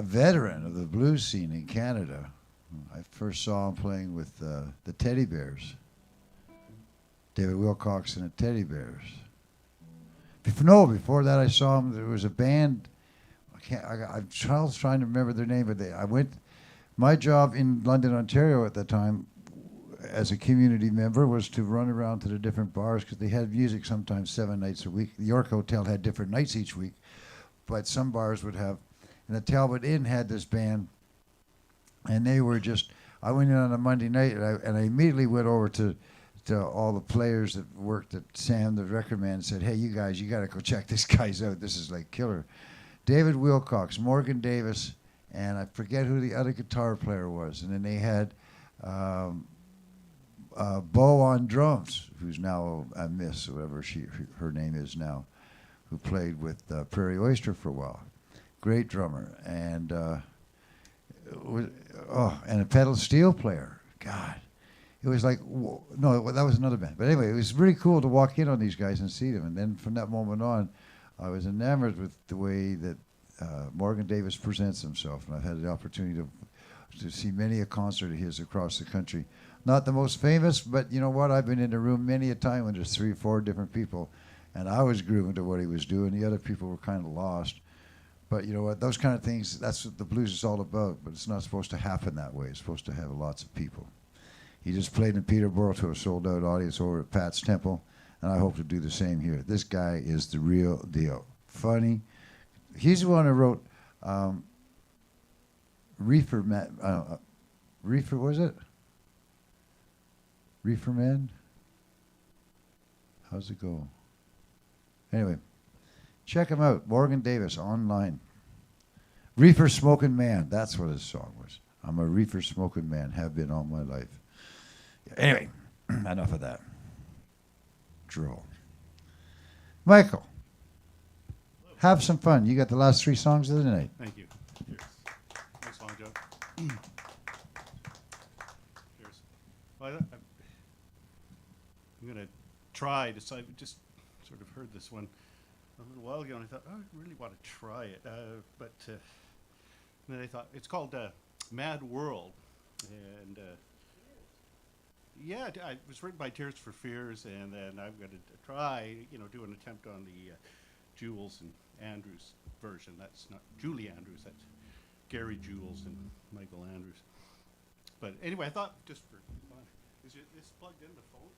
veteran of the blues scene in Canada. I first saw him playing with the Teddy Bears. David Wilcox and the Teddy Bears. Before that I saw him, there was a band, I'm trying to remember their name, but my job in London, Ontario at the time, as a community member, was to run around to the different bars, because they had music sometimes 7 nights a week. The York Hotel had different nights each week, but some bars would have, and the Talbot Inn had this band. And they were just, I went in on a Monday night, and I immediately went over to all the players that worked at Sam, the record man, and said, hey, you guys, you got to go check this guy's out. This is like killer. David Wilcox, Morgan Davis, and I forget who the other guitar player was. And then they had Bo on drums, who's now a Miss, whatever her name is now, who played with Prairie Oyster for a while. Great drummer. And and a pedal steel player. God, it was like, no, that was another band. But anyway, it was really cool to walk in on these guys and see them. And then from that moment on, I was enamored with the way that Morgan Davis presents himself. And I've had the opportunity to see many a concert of his across the country. Not the most famous, but you know what? I've been in the room many a time when there's 3 or 4 different people, and I was grooving to what he was doing. The other people were kind of lost. But you know what, those kind of things, that's what the blues is all about, but it's not supposed to happen that way. It's supposed to have lots of people. He just played in Peterborough to a sold-out audience over at Pat's Temple, and I hope to do the same here. This guy is the real deal. Funny. He's the one who wrote Reefer was it? Reefer Man? How's it go? Anyway. Check him out, Morgan Davis, online. Reefer Smoking Man, that's what his song was. I'm a reefer smoking man, have been all my life. Anyway, enough of that. Droll. Michael, have some fun. You got the last 3 songs of the night. Thank you. Cheers. Nice song, Joe. Cheers. Well, I'm going to try to, so I just sort of heard this one a little while ago, and I thought, oh, I really want to try it. But then I thought, it's called Mad World. And yeah, it was written by Tears for Fears, and then I'm going to try, do an attempt on the Jules and Andrews version. That's not Julie Andrews, that's Gary Jules and Michael Andrews. But anyway, I thought just for fun, is this plugged in the phone?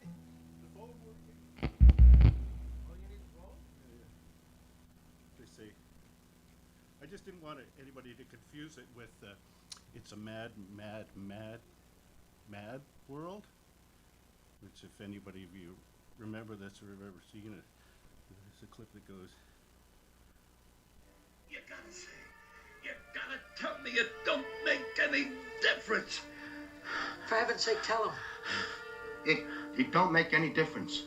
The phone working? I just didn't want anybody to confuse it with it's a mad world, which if anybody of you remember this or have ever seen it, there's a clip that goes. difference. For heaven's sake, tell him. It don't make any difference.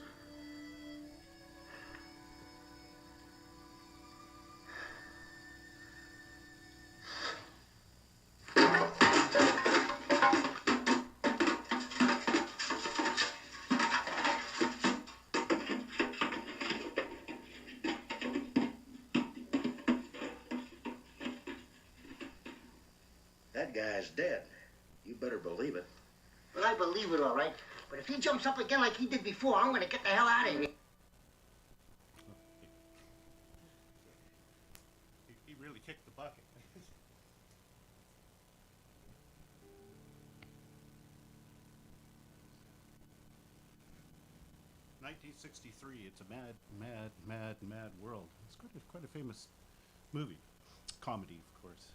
That guy's dead. You better believe it. Well, I believe it, all right. But if he jumps up again like he did before, I'm gonna get the hell out of here. He really kicked the bucket. 1963. It's a mad world. It's quite a famous movie, comedy, of course.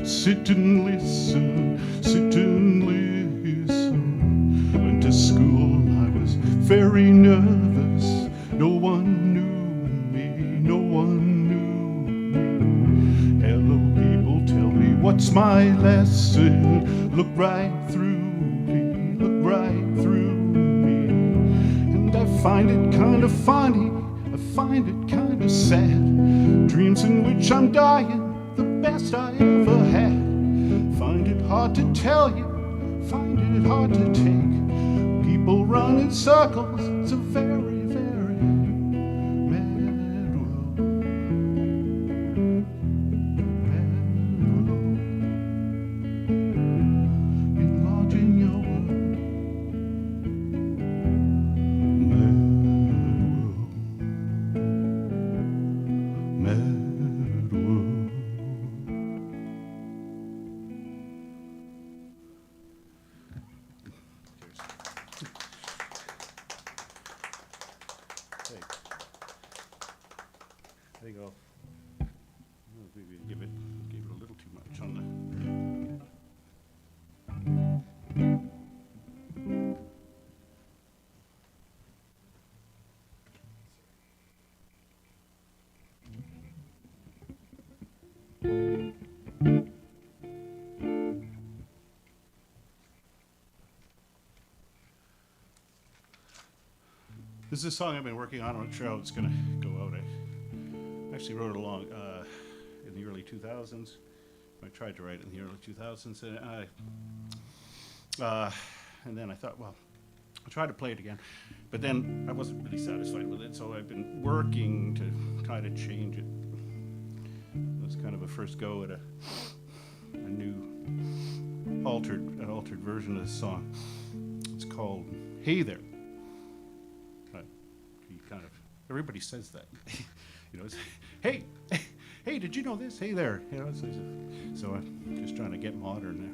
Sit and listen, sit and listen. Went to school, I was very nervous. No one knew me, no one knew me. Hello people, tell me what's my lesson. Look right through me, look right through me. And I find it kind of funny, I find it kind of sad. Dreams in which I'm dying, the best I ever had. Find it hard to tell you, find it hard to take. People run in circles, it's a very, very mad world. Mad world. Enlarging your world. Mad world. Mad world. I think I'll maybe give it a little too much on the. This is a song I've been working on. I'm not sure how it's going to go out. I actually wrote it along in the early 2000s. I tried to write it in the early 2000s, and then I thought, well, I'll try to play it again. But then I wasn't really satisfied with it, so I've been working to try to change it. It was kind of a first go at a new altered version of this song. It's called "Hey There." Be kind of everybody says that. You know, it's, hey, hey, did you know this? Hey there. You know, so I'm just trying to get modern now.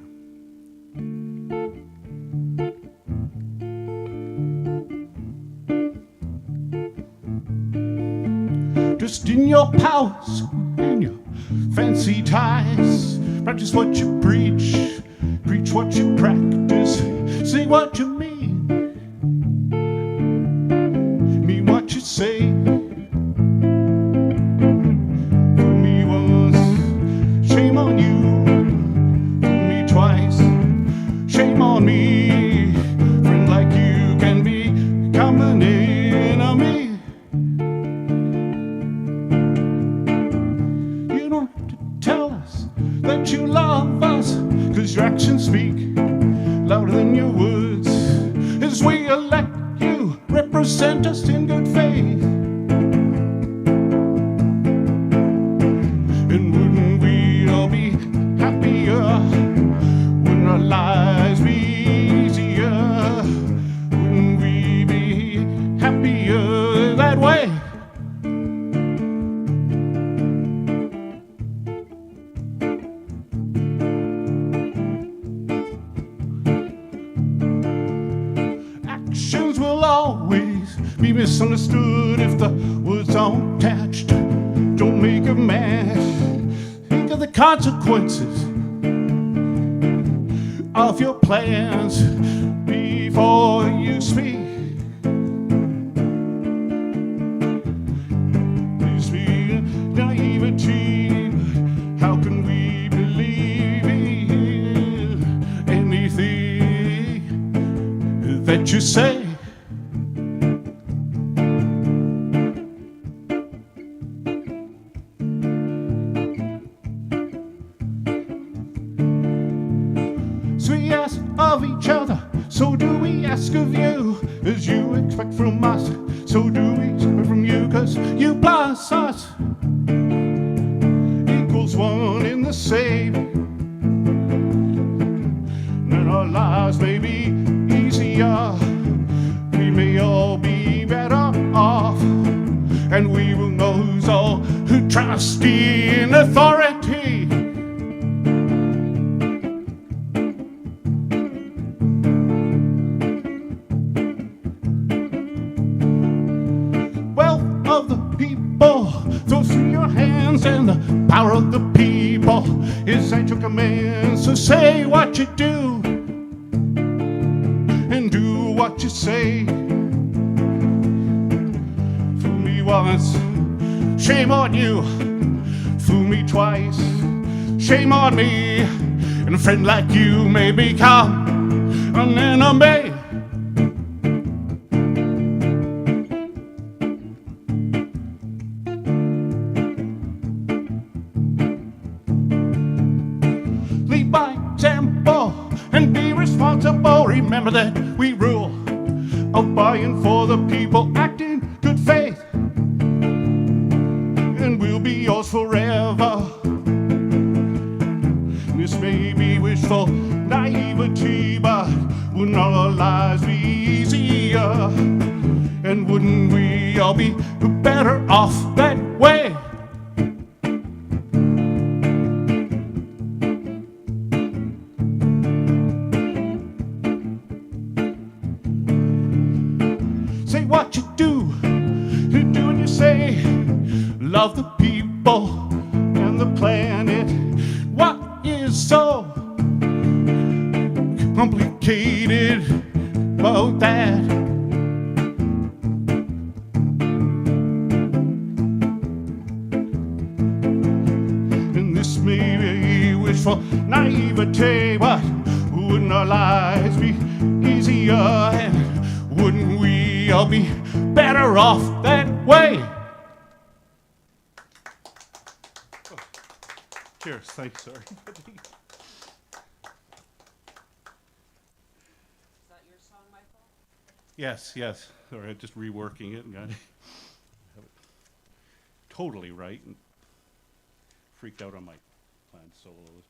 Just in your palace and your fancy ties, practice what you preach, preach what you practice, say what you mean what you say. For me once, shame on you. For me twice, shame on me. Friend like you can become an enemy. You don't have to tell us that you love us, 'cause your actions speak louder than your words. As we elect you, represent us in good faith. And wouldn't we all be happier? Wouldn't our lives be easier? Wouldn't we be happier that way? Actions will always be misunderstood if the words aren't attached. Don't make a mess. Think of the consequences of your plans before you speak. Please be naivety. How can we believe in anything that you say? So we ask of each other, so do we ask of you. As you expect from us, so do we expect from you. 'Cause you plus us equals one in the same. And our lives may be easier, we may all be better off, and we will know who's all who trust in authority. Wealth of the people flows through your hands, and the power of the people is at your command. So say what you do and do what you say. Fool me once, shame on you. Fool me twice, shame on me. And a friend like you may become an enemy. Lead by example and be responsible. Remember that we rule of by and for the people. Act in good faith, and we'll be yours forever. This may be wishful naivety, but wouldn't our lives be easier? And wouldn't we all be better off that way? Say what you do what you say. Love the people and the planet. What is so complicated about that? And this may be wishful naivety, but wouldn't our lives be easier? And wouldn't we all be better off that way? Oh. Cheers. Thanks, sorry. Is that your song, Michael? Yes, yes. Sorry, I'm just reworking it and got it totally right and freaked out on my planned solos.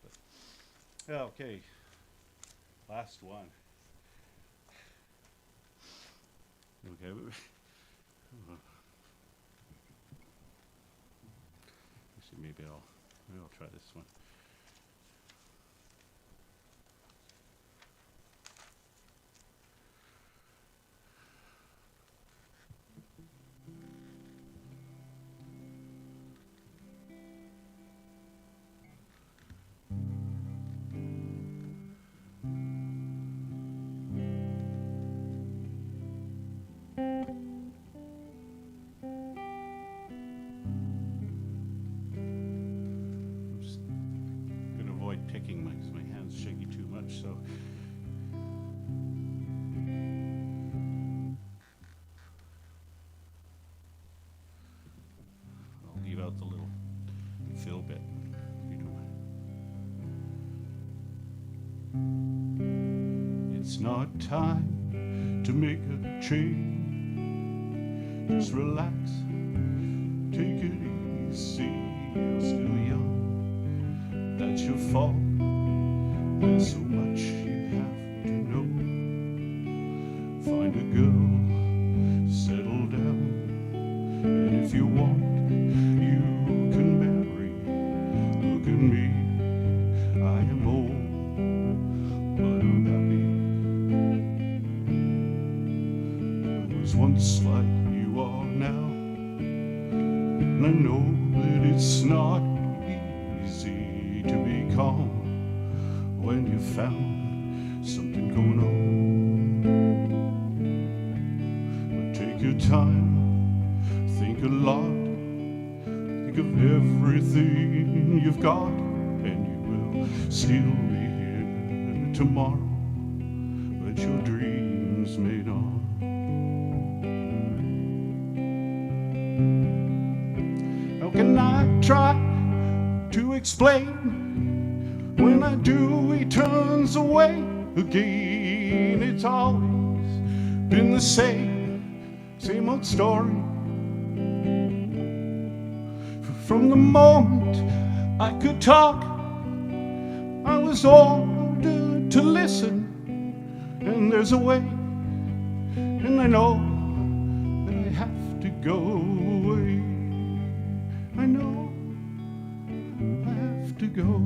But okay, last one. Okay. see, maybe I'll try this one. I'm just gonna avoid picking my hands shaky too much, so. I'll leave out the little fill bit, if you don't mind. It's not time to make a change. Just relax, take it easy. You're still young, that's your fault. There's so much you have to know. Find a girl, settle down, and if you want, you can marry. Look at me, I am old, but I'm happy. I was once like you are now, and I know that it's not easy to be calm when you found something going on. But take your time, think a lot, think of everything you've got, and you will still be here tomorrow, but your dreams may not. How can I try to explain? When I do, he turns away again. It's always been the same old story. From the moment I could talk, I was ordered to listen. And there's a way, and I know that I have to go away. I know I have to go.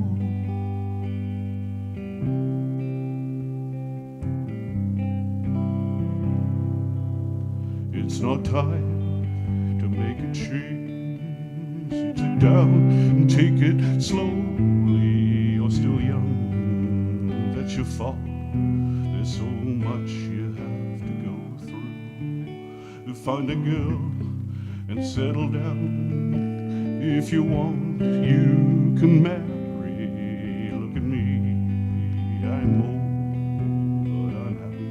It's not time to make a change. Sit down and take it slowly. You're still young, that's your fault. There's so much you have to go through. Find a girl and settle down. If you want, you can marry. Look at me, I'm old, but I'm happy.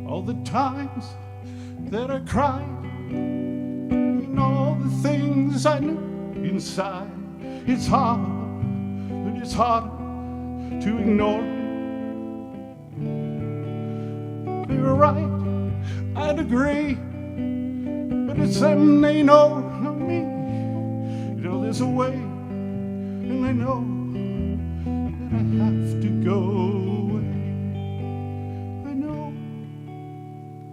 All the times that I cried, and all the things I knew inside. It's hard, but it's harder to ignore it. You're right, I'd agree, but it's them they know, not me. You know there's a way, and I know that I have to go away. I know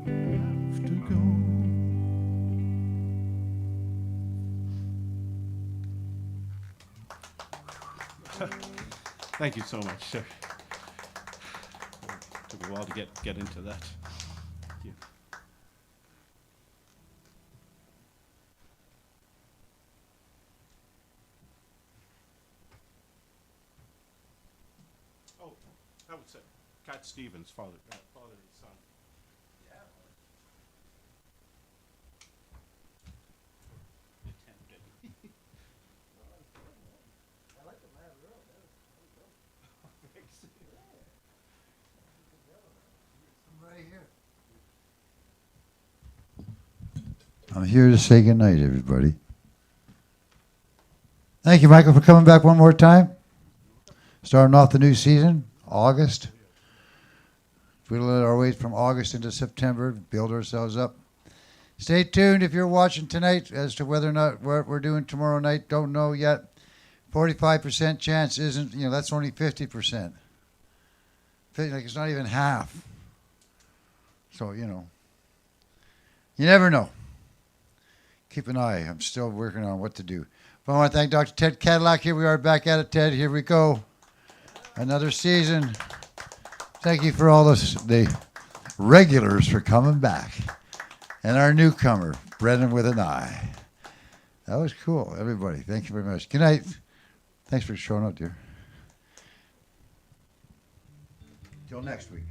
I have to go. Thank you so much, sir. Took a while to get into that. Thank you. Oh, that was it. Cat Stevens, father and son. Yeah. Attempted. I like the Mad Earl. That was dope. Thanks. I'm here to say goodnight, everybody. Thank you, Michael, for coming back one more time. Starting off the new season, August. Whittle our way from August into September, build ourselves up. Stay tuned if you're watching tonight as to whether or not what we're doing tomorrow night. Don't know yet. 45% chance isn't, that's only 50%. Like it's not even half. So, you never know. Keep an eye. I'm still working on what to do. But I want to thank Dr. Ted Cadillac. Here we are back at it, Ted. Here we go. Another season. Thank you for all the regulars for coming back. And our newcomer, Brendan with an I. That was cool, everybody. Thank you very much. Good night. Thanks for showing up, dear. Till next week.